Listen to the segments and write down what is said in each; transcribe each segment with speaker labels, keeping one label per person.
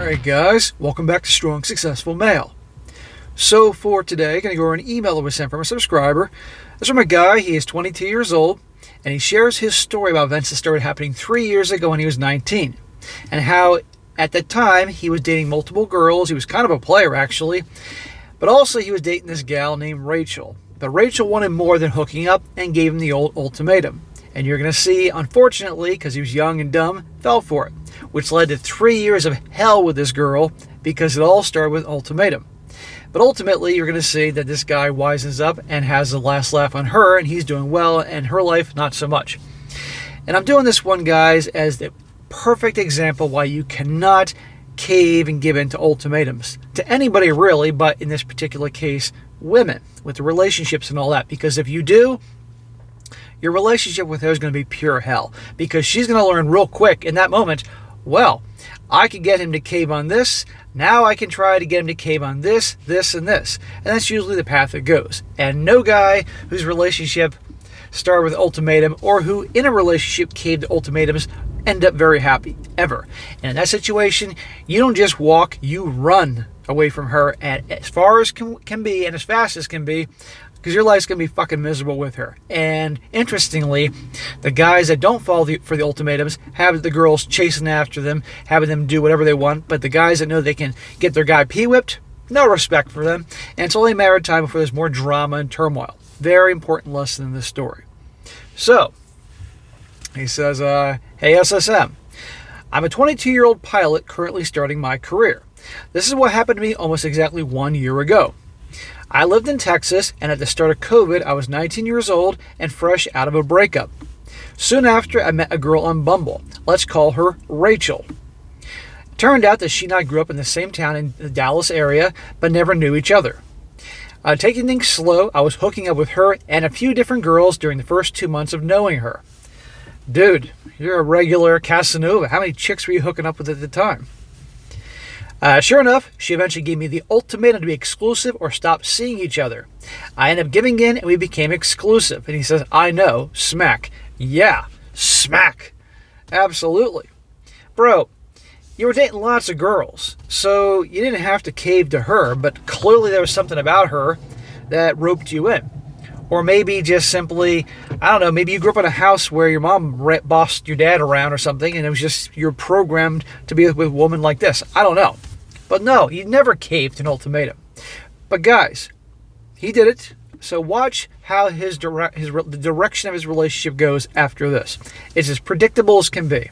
Speaker 1: Alright guys, welcome back to Strong Successful Male. So for today, going to go over an email that was sent from a subscriber. This is from a guy, he is 22 years old, and he shares his story about events that started happening 3 years ago when he was 19. And how, at that time, he was dating multiple girls. He was kind of a player, actually. But also, he was dating this gal named Rachel. But Rachel wanted more than hooking up and gave him the old ultimatum. And you're going to see, unfortunately, because he was young and dumb, fell for it. Which led to 3 years of hell with this girl because it all started with ultimatum. But ultimately, you're going to see that this guy wisens up and has the last laugh on her, and he's doing well, and her life, not so much. And I'm doing this one, guys, as the perfect example why you cannot cave and give in to ultimatums. To anybody, really, but in this particular case, women, with the relationships and all that. Because if you do, your relationship with her is going to be pure hell. Because she's going to learn real quick in that moment, well, I could get him to cave on this. Now I can try to get him to cave on this, this, and this. And that's usually the path it goes. And no guy whose relationship started with ultimatum or who in a relationship caved to ultimatums end up very happy, ever. And in that situation, you don't just walk, you run away from her as far as can be and as fast as can be, because your life's going to be fucking miserable with her. And interestingly, the guys that don't fall for the ultimatums have the girls chasing after them, having them do whatever they want. But the guys that know they can get their guy pee-whipped, no respect for them. And it's only a matter of time before there's more drama and turmoil. Very important lesson in this story. So, he says, hey SSM, I'm a 22-year-old pilot currently starting my career. This is what happened to me almost exactly 1 year ago. I lived in Texas, and at the start of COVID, I was 19 years old and fresh out of a breakup. Soon after, I met a girl on Bumble. Let's call her Rachel. Turned out that she and I grew up in the same town in the Dallas area, but never knew each other. Taking things slow, I was hooking up with her and a few different girls during the first 2 months of knowing her. Dude, you're a regular Casanova. How many chicks were you hooking up with at the time? Sure enough, she eventually gave me the ultimatum to be exclusive or stop seeing each other. I ended up giving in and we became exclusive. And he says, I know, smack. Yeah, smack. Absolutely. Bro, you were dating lots of girls, so you didn't have to cave to her, but clearly there was something about her that roped you in. Or maybe just simply, I don't know, maybe you grew up in a house where your mom bossed your dad around or something, and it was just you're programmed to be with a woman like this. I don't know. But no, you never caved to an ultimatum. But guys, he did it. So watch how the direction of his relationship goes after this. It's as predictable as can be.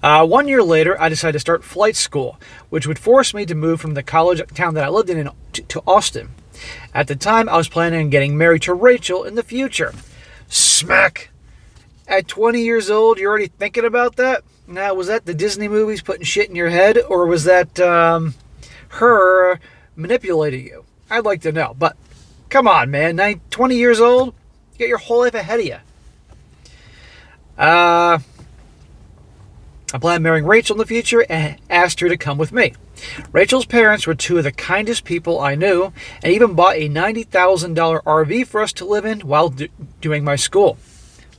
Speaker 1: 1 year later, I decided to start flight school, which would force me to move from the college town that I lived in to Austin. At the time, I was planning on getting married to Rachel in the future. Smack! At 20 years old, you're already thinking about that? Now, was that the Disney movies putting shit in your head, or was that her manipulating you? I'd like to know. But come on, man. 20 years old? You got your whole life ahead of you. I planned on marrying Rachel in the future and asked her to come with me. Rachel's parents were two of the kindest people I knew and even bought a $90,000 RV for us to live in while doing my school.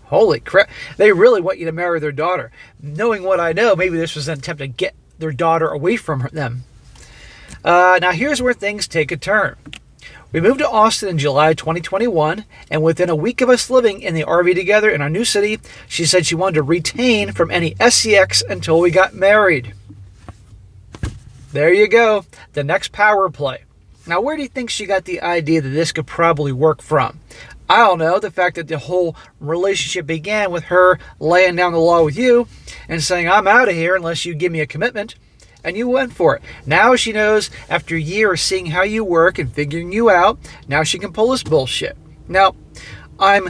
Speaker 1: Holy crap. They really want you to marry their daughter. Knowing what I know, maybe this was an attempt to get their daughter away from them. Now here's where things take a turn. We moved to Austin in July 2021, and within a week of us living in the RV together in our new city, she said she wanted to retain from any SEX until we got married. There you go. The next power play. Now, where do you think she got the idea that this could probably work from? I don't know. The fact that the whole relationship began with her laying down the law with you and saying, I'm out of here unless you give me a commitment. And you went for it. Now she knows, after a year of seeing how you work and figuring you out, now she can pull this bullshit. Now, I'm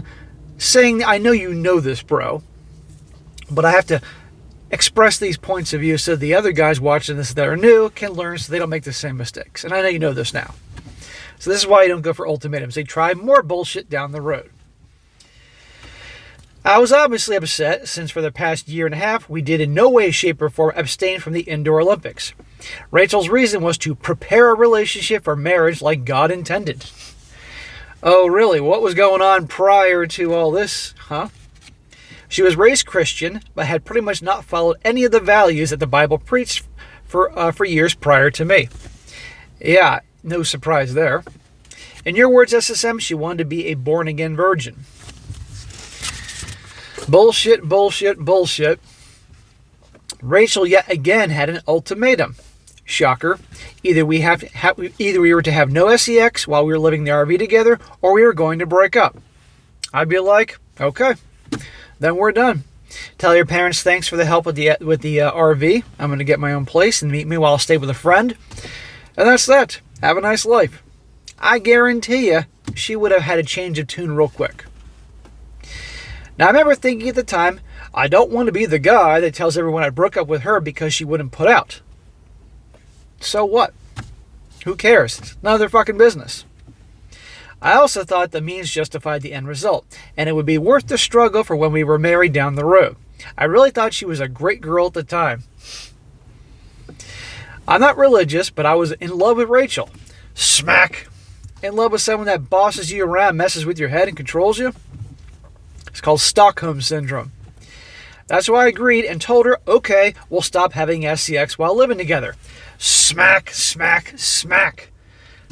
Speaker 1: saying, I know you know this, bro, but I have to express these points of view so the other guys watching this that are new can learn so they don't make the same mistakes. And I know you know this now. So this is why you don't go for ultimatums. They try more bullshit down the road. I was obviously upset since for the past year and a half, we did in no way, shape, or form abstain from the Indoor Olympics. Rachel's reason was to prepare a relationship for marriage like God intended. Oh, really? What was going on prior to all this, huh? She was raised Christian, but had pretty much not followed any of the values that the Bible preached for years prior to me. Yeah, no surprise there. In your words, SSM, she wanted to be a born-again virgin. Bullshit, bullshit, bullshit. Rachel yet again had an ultimatum. Shocker. Either we were to have no sex while we were living in the RV together, or we were going to break up. I'd be like, okay, then we're done. Tell your parents thanks for the help with the RV. I'm going to get my own place and meet me while I stay with a friend. And that's that. Have a nice life. I guarantee you, she would have had a change of tune real quick. Now, I remember thinking at the time, I don't want to be the guy that tells everyone I broke up with her because she wouldn't put out. So what? Who cares? It's none of their fucking business. I also thought the means justified the end result, and it would be worth the struggle for when we were married down the road. I really thought she was a great girl at the time. I'm not religious, but I was in love with Rachel. Smack! In love with someone that bosses you around, messes with your head, and controls you? It's called Stockholm Syndrome. That's why I agreed and told her, okay, we'll stop having SCX while living together. Smack, smack, smack.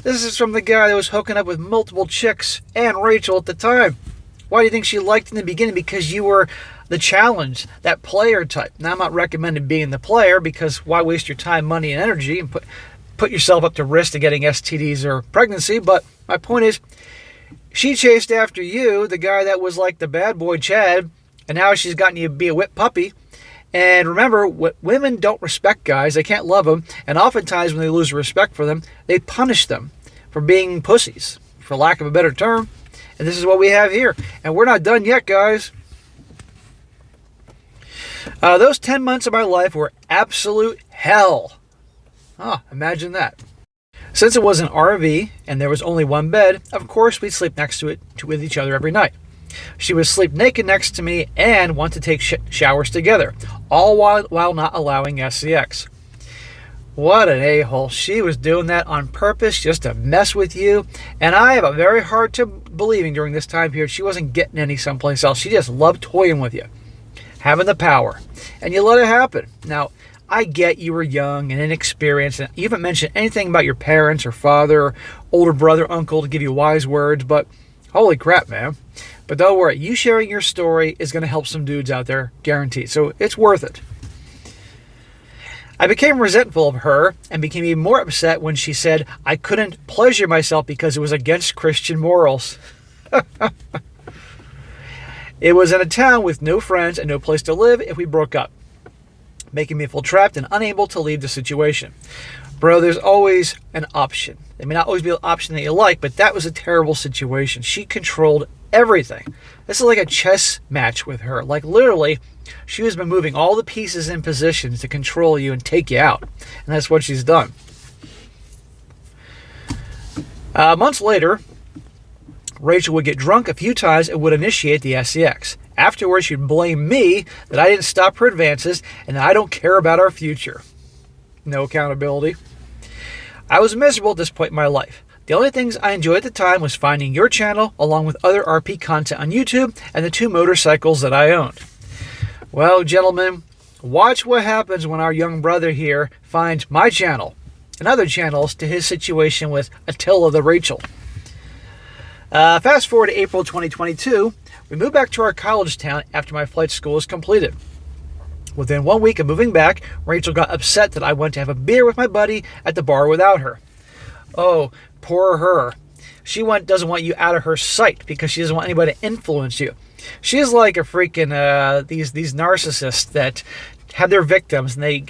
Speaker 1: This is from the guy that was hooking up with multiple chicks and Rachel at the time. Why do you think she liked in the beginning? Because you were the challenge, that player type. Now, I'm not recommending being the player because why waste your time, money, and energy and put yourself up to risk to getting STDs or pregnancy, but my point is, she chased after you, the guy that was like the bad boy Chad, and now she's gotten you to be a whipped puppy. And remember, women don't respect guys. They can't love them. And oftentimes when they lose respect for them, they punish them for being pussies, for lack of a better term. And this is what we have here. And we're not done yet, guys. Those 10 months of my life were absolute hell. Imagine that. Since it was an RV and there was only one bed, of course we'd sleep next to it with each other every night. She would sleep naked next to me and want to take showers together, all while not allowing SCX. What an a-hole. She was doing that on purpose just to mess with you. And I have a very hard time believing during this time period she wasn't getting any someplace else. She just loved toying with you, having the power. And you let it happen. Now, I get you were young and inexperienced, and you haven't mentioned anything about your parents or father or older brother, uncle to give you wise words, but holy crap, man. But don't worry, you sharing your story is going to help some dudes out there, guaranteed. So it's worth it. I became resentful of her and became even more upset when she said I couldn't pleasure myself because it was against Christian morals. It was in a town with no friends and no place to live if we broke up, making me feel trapped and unable to leave the situation. Bro, there's always an option. It may not always be an option that you like, but that was a terrible situation. She controlled everything. This is like a chess match with her. Like literally, she has been moving all the pieces in positions to control you and take you out. And that's what she's done. Months later, Rachel would get drunk a few times and would initiate the SCX. Afterwards, she'd blame me that I didn't stop her advances and that I don't care about our future. No accountability. I was miserable at this point in my life. The only things I enjoyed at the time was finding your channel along with other RP content on YouTube and the 2 motorcycles that I owned. Well, gentlemen, watch what happens when our young brother here finds my channel and other channels to his situation with Attila the Rachel. Fast forward to April 2022, we moved back to our college town after my flight school was completed. Within 1 week of moving back, Rachel got upset that I went to have a beer with my buddy at the bar without her. Oh, poor her. She doesn't want you out of her sight because she doesn't want anybody to influence you. She's like a freaking, these narcissists that have their victims and they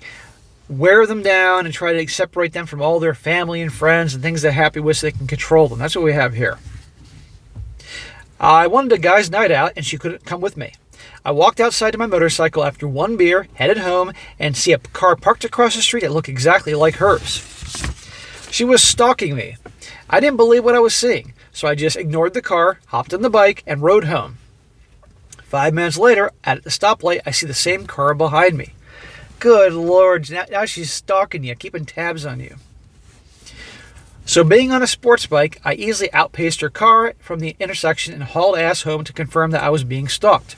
Speaker 1: wear them down and try to separate them from all their family and friends and things they're happy with so they can control them. That's what we have here. I wanted a guy's night out and she couldn't come with me. I walked outside to my motorcycle after 1 beer, headed home, and see a car parked across the street that looked exactly like hers. She was stalking me. I didn't believe what I was seeing, so I just ignored the car, hopped on the bike, and rode home. 5 minutes later, at the stoplight, I see the same car behind me. Good Lord, now she's stalking you, keeping tabs on you. So being on a sports bike, I easily outpaced her car from the intersection and hauled ass home to confirm that I was being stalked.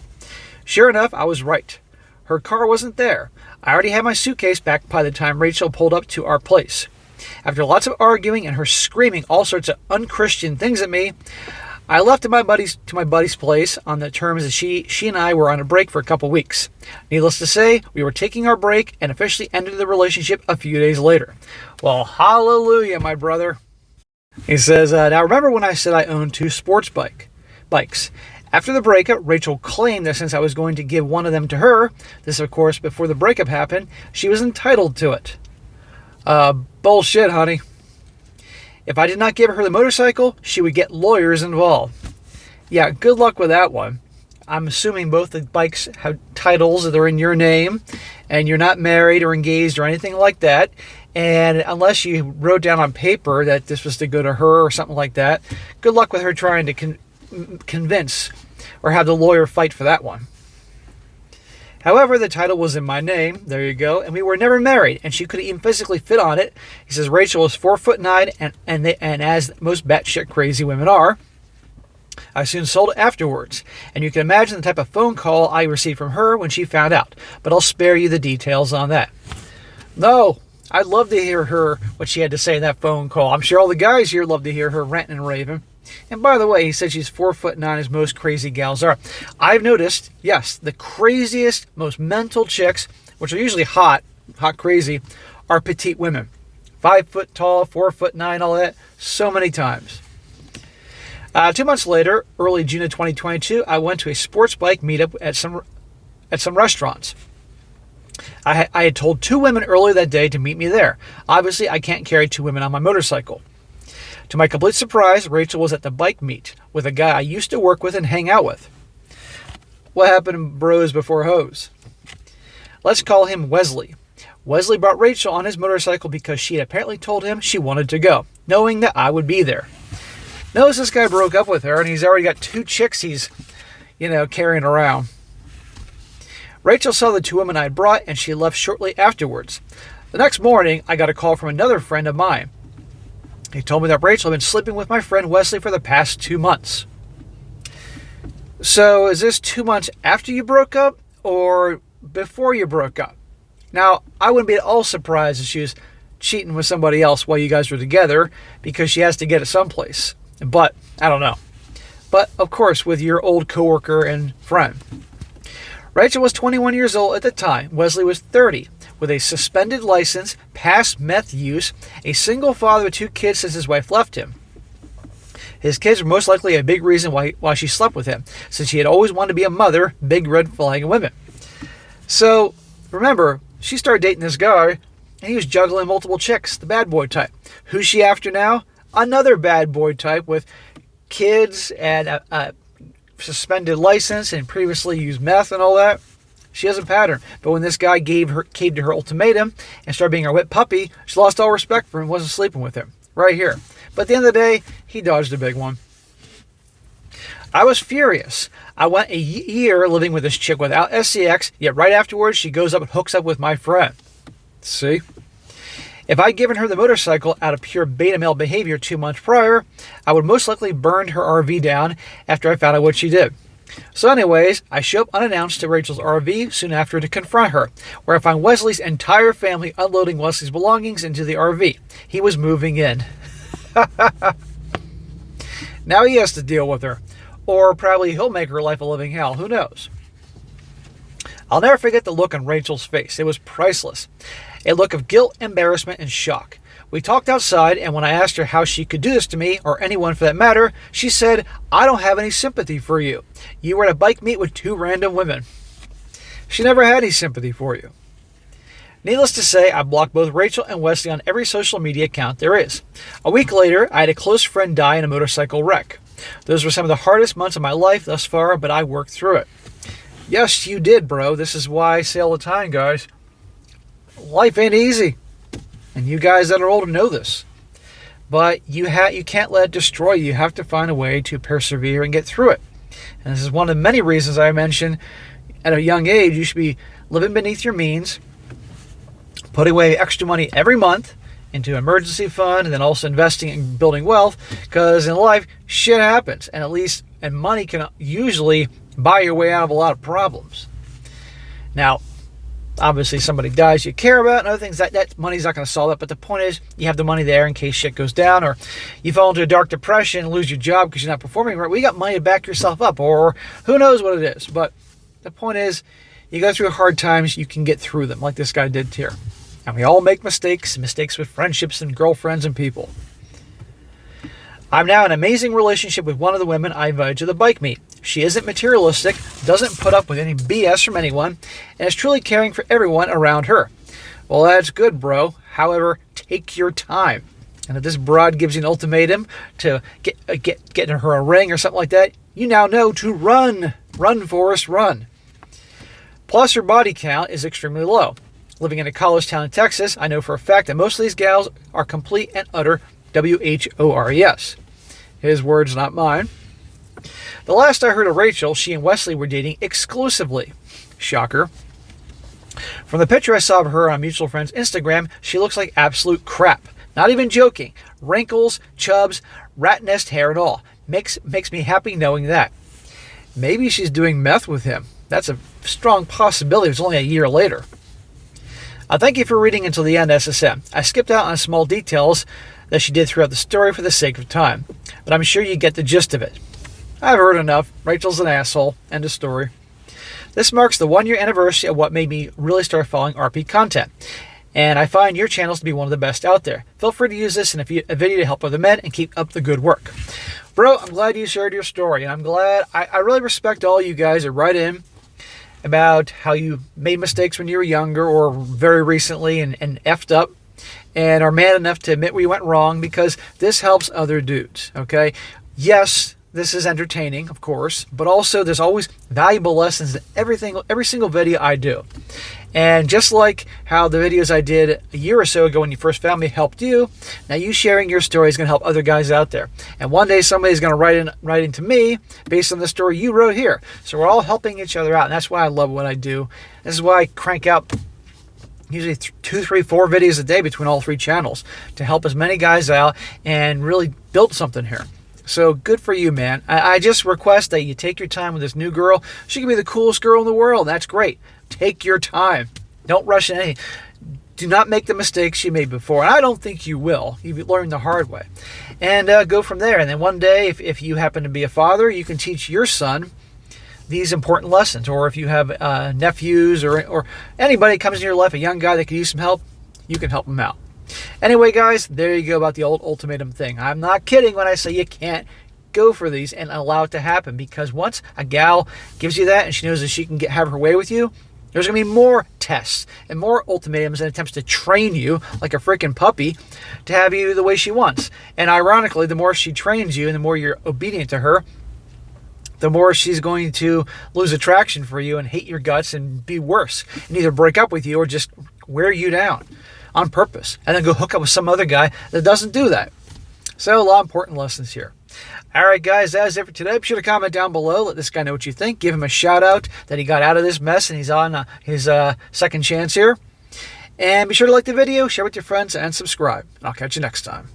Speaker 1: Sure enough, I was right. her car wasn't there. I already had my suitcase packed by the time Rachel pulled up to our place. After lots of arguing and her screaming all sorts of unchristian things at me, I left to my buddy's place on the terms that she and I were on a break for a couple weeks. Needless to say, we were taking our break and officially ended the relationship a few days later. Well, hallelujah, my brother. He says, now remember when I said I owned 2 sports bikes? After the breakup, Rachel claimed that since I was going to give one of them to her, this of course before the breakup happened, she was entitled to it. Bullshit, honey. If I did not give her the motorcycle, she would get lawyers involved. Yeah, good luck with that one. I'm assuming both the bikes have titles that are in your name, and you're not married or engaged or anything like that. And unless you wrote down on paper that this was to go to her or something like that, good luck with her trying to convince or have the lawyer fight for that one. However, the title was in my name, there you go, and we were never married, and she couldn't even physically fit on it. He says Rachel was 4'9", and as most batshit crazy women are, I soon sold it afterwards, and you can imagine the type of phone call I received from her when she found out, but I'll spare you the details on that. No, I'd love to hear what she had to say in that phone call. I'm sure all the guys here love to hear her ranting and raving. And by the way, he said she's 4'9", as most crazy gals are. I've noticed, yes, the craziest, most mental chicks, which are usually hot crazy, are petite women. 5 foot tall, 4'9", all that, so many times. 2 months later, early June of 2022, I went to a sports bike meetup at some restaurants. I had told 2 women earlier that day to meet me there. Obviously, I can't carry 2 women on my motorcycle. To my complete surprise, Rachel was at the bike meet with a guy I used to work with and hang out with. What happened in bros before hoes? Let's call him Wesley. Wesley brought Rachel on his motorcycle because she had apparently told him she wanted to go, knowing that I would be there. Notice this guy broke up with her and he's already got 2 chicks he's, carrying around. Rachel saw the 2 women I had brought and she left shortly afterwards. The next morning, I got a call from another friend of mine. He told me that Rachel had been sleeping with my friend Wesley for the past 2 months. So is this 2 months after you broke up or before you broke up? Now, I wouldn't be at all surprised if she was cheating with somebody else while you guys were together because she has to get it someplace. But, I don't know. But, of course, with your old coworker and friend. Rachel was 21 years old at the time. Wesley was 30. With a suspended license, past meth use, a single father with 2 kids since his wife left him. His kids were most likely a big reason why she slept with him, since she had always wanted to be a mother, big red flag of women. So, remember, she started dating this guy, and he was juggling multiple chicks, the bad boy type. Who's she after now? Another bad boy type with kids and a suspended license and previously used meth and all that. She has a pattern. But when this guy caved to her ultimatum and started being her wet puppy, she lost all respect for him and wasn't sleeping with him. Right here. But at the end of the day, he dodged a big one. I was furious. I went a year living with this chick without SCX, yet right afterwards she goes up and hooks up with my friend. See? If I'd given her the motorcycle out of pure beta male behavior 2 months prior, I would most likely burned her RV down after I found out what she did. So anyways, I show up unannounced to Rachel's RV soon after to confront her, where I find Wesley's entire family unloading Wesley's belongings into the RV. He was moving in. Now he has to deal with her. Or probably he'll make her life a living hell. Who knows? I'll never forget the look on Rachel's face. It was priceless. A look of guilt, embarrassment, and shock. We talked outside, and when I asked her how she could do this to me, or anyone for that matter, she said, "I don't have any sympathy for you. You were at a bike meet with 2 random women." She never had any sympathy for you. Needless to say, I blocked both Rachel and Wesley on every social media account there is. A week later, I had a close friend die in a motorcycle wreck. Those were some of the hardest months of my life thus far, but I worked through it. Yes, you did, bro. This is why I say all the time, guys. Life ain't easy. And you guys that are older know this. But you can't let it destroy you. You have to find a way to persevere and get through it. And this is one of the many reasons I mentioned at a young age, you should be living beneath your means, putting away extra money every month into an emergency fund, and then also investing in building wealth, because in life, shit happens. And money can usually buy your way out of a lot of problems. Now, Obviously, somebody dies you care about, and other things, that money's not going to solve that. But the point is, you have the money there in case shit goes down, or you fall into a dark depression and lose your job because you're not performing right. Well, you got money to back yourself up, or who knows what it is. But the point is, you go through hard times, you can get through them, like this guy did here. And we all make mistakes with friendships and girlfriends and people. I'm now in an amazing relationship with one of the women I invited to the bike meet. She isn't materialistic, doesn't put up with any BS from anyone, and is truly caring for everyone around her. Well, that's good, bro. However, take your time. And if this broad gives you an ultimatum to get in her a ring or something like that, you now know to run. Run, Forrest, run. Plus, her body count is extremely low. Living in a college town in Texas, I know for a fact that most of these gals are complete and utter WHORES. His words, not mine. The last I heard of Rachel, she and Wesley were dating exclusively. Shocker. From the picture I saw of her on a mutual friend's Instagram, she looks like absolute crap. Not even joking. Wrinkles, chubs, rat nest hair and all. Makes me happy knowing that. Maybe she's doing meth with him. That's a strong possibility. It was only a year later. Thank you for reading until the end, SSM. I skipped out on small details that she did throughout the story for the sake of time, but I'm sure you get the gist of it. I've heard enough. Rachel's an asshole. End of story. This marks the 1-year anniversary of what made me really start following RP content, and I find your channels to be one of the best out there. Feel free to use this in a video to help other men and keep up the good work. Bro, I'm glad you shared your story, and I'm glad. I really respect all you guys that write in about how you made mistakes when you were younger or very recently and effed up, and are man enough to admit where you went wrong, because this helps other dudes, okay? Yes, this is entertaining, of course, but also there's always valuable lessons in every single video I do. And just like how the videos I did a year or so ago when you first found me helped you, now you sharing your story is going to help other guys out there. And one day somebody's going to write into me based on the story you wrote here. So we're all helping each other out, and that's why I love what I do. This is why I crank out usually 2, 3, 4 videos a day between all 3 channels to help as many guys out and really build something here. So good for you, man. I just request that you take your time with this new girl. She can be the coolest girl in the world. That's great. Take your time. Don't rush in anything. Do not make the mistakes you made before. And I don't think you will. You've learned the hard way. And go from there. And then one day, if you happen to be a father, you can teach your son these important lessons. Or if you have nephews or anybody comes in your life, a young guy that could use some help, you can help them out. Anyway, guys, there you go about the old ultimatum thing. I'm not kidding when I say you can't go for these and allow it to happen, because once a gal gives you that and she knows that she can have her way with you, there's going to be more tests and more ultimatums and attempts to train you like a freaking puppy to have you the way she wants. And ironically, the more she trains you and the more you're obedient to her, the more she's going to lose attraction for you and hate your guts and be worse and either break up with you or just wear you down on purpose and then go hook up with some other guy that doesn't do that. So a lot of important lessons here. All right, guys, that's it for today. Be sure to comment down below. Let this guy know what you think. Give him a shout out that he got out of this mess and he's on his second chance here. And be sure to like the video, share with your friends, and subscribe. I'll catch you next time.